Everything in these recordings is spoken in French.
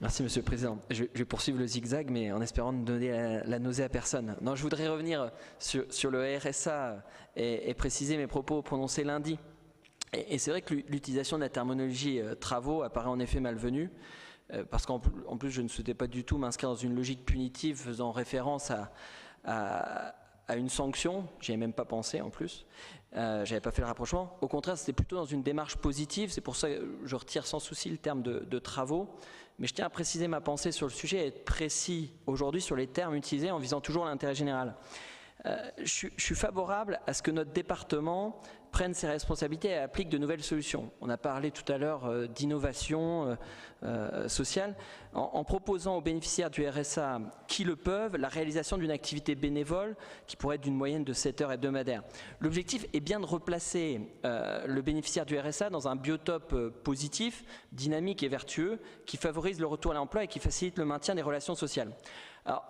Merci Monsieur le Président. Je vais poursuivre le zigzag, mais en espérant ne donner la nausée à personne. Non, je voudrais revenir sur le RSA et préciser mes propos prononcés lundi. Et c'est vrai que l'utilisation de la terminologie travaux apparaît en effet malvenue, parce qu'en plus je ne souhaitais pas du tout m'inscrire dans une logique punitive faisant référence à une sanction. J'y avais même pas pensé en plus, j'avais pas fait le rapprochement. Au contraire, c'était plutôt dans une démarche positive, c'est pour ça que je retire sans souci le terme de travaux. Mais je tiens à préciser ma pensée sur le sujet et être précis aujourd'hui sur les termes utilisés en visant toujours l'intérêt général. Je suis favorable à ce que notre département prenne ses responsabilités et applique de nouvelles solutions. On a parlé tout à l'heure d'innovation sociale, en proposant aux bénéficiaires du RSA qui le peuvent la réalisation d'une activité bénévole qui pourrait être d'une moyenne de 7 heures hebdomadaires. L'objectif est bien de replacer le bénéficiaire du RSA dans un biotope positif, dynamique et vertueux qui favorise le retour à l'emploi et qui facilite le maintien des relations sociales. Alors,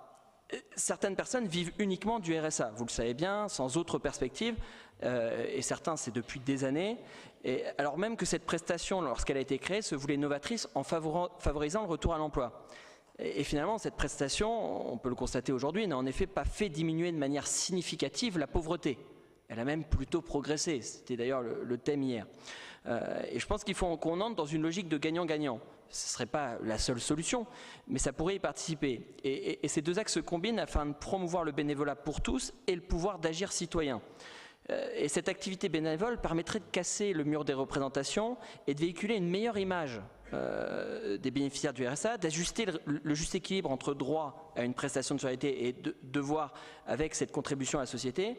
certaines personnes vivent uniquement du RSA, vous le savez bien, sans autre perspective, et certains c'est depuis des années, et alors même que cette prestation, lorsqu'elle a été créée, se voulait novatrice en favorisant le retour à l'emploi. Et finalement, cette prestation, on peut le constater aujourd'hui, n'a en effet pas fait diminuer de manière significative la pauvreté. Elle a même plutôt progressé, c'était d'ailleurs le thème hier. Et je pense qu'il faut qu'on entre dans une logique de gagnant-gagnant. Ce ne serait pas la seule solution, mais ça pourrait y participer. Et ces deux axes se combinent afin de promouvoir le bénévolat pour tous et le pouvoir d'agir citoyen. Et cette activité bénévole permettrait de casser le mur des représentations et de véhiculer une meilleure image des bénéficiaires du RSA, d'ajuster le juste équilibre entre droit à une prestation de solidarité et devoir avec cette contribution à la société,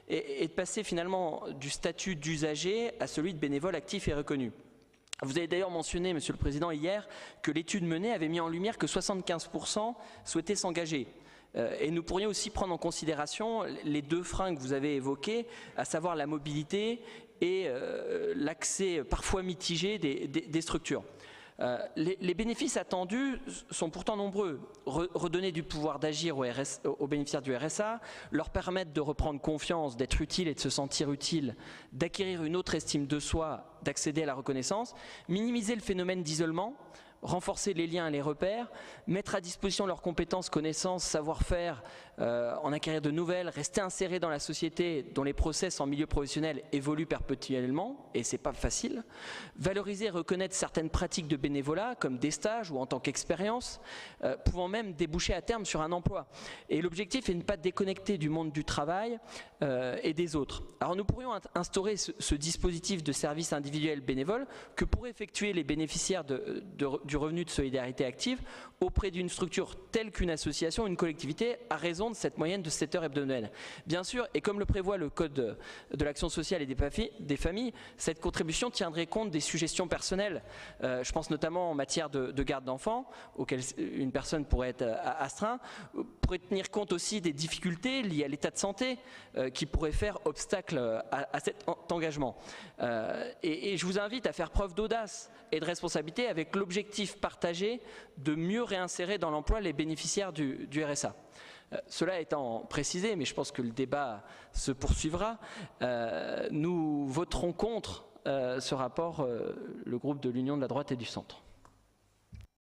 et de passer finalement du statut d'usager à celui de bénévole actif et reconnu. Vous avez d'ailleurs mentionné, Monsieur le Président, hier, que l'étude menée avait mis en lumière que 75% souhaitaient s'engager. Et nous pourrions aussi prendre en considération les deux freins que vous avez évoqués, à savoir la mobilité et l'accès parfois mitigé des structures. Les bénéfices attendus sont pourtant nombreux. Redonner du pouvoir d'agir aux bénéficiaires du RSA, leur permettre de reprendre confiance, d'être utile et de se sentir utile, d'acquérir une autre estime de soi, d'accéder à la reconnaissance, minimiser le phénomène d'isolement, renforcer les liens et les repères, mettre à disposition leurs compétences, connaissances, savoir-faire, en acquérir de nouvelles, rester insérés dans la société dont les process en milieu professionnel évoluent perpétuellement, et c'est pas facile, valoriser et reconnaître certaines pratiques de bénévolat, comme des stages ou en tant qu'expérience, pouvant même déboucher à terme sur un emploi. Et l'objectif est de ne pas déconnecter du monde du travail et des autres. Alors nous pourrions instaurer ce dispositif de service individuel bénévole que pourraient effectuer les bénéficiaires du revenu de solidarité active auprès d'une structure telle qu'une association, une collectivité, à raison de cette moyenne de 7 heures hebdomadaires. Bien sûr, et comme le prévoit le Code de l'action sociale et des familles, cette contribution tiendrait compte des suggestions personnelles. Je pense notamment en matière de garde d'enfants, auxquelles une personne pourrait être astreinte, pourrait tenir compte aussi des difficultés liées à l'état de santé qui pourraient faire obstacle à cet engagement. Et je vous invite à faire preuve d'audace et de responsabilité avec l'objectif partagé de mieux réinsérer dans l'emploi les bénéficiaires du RSA. Cela étant précisé, mais je pense que le débat se poursuivra, nous voterons contre ce rapport, le groupe de l'Union de la droite et du centre.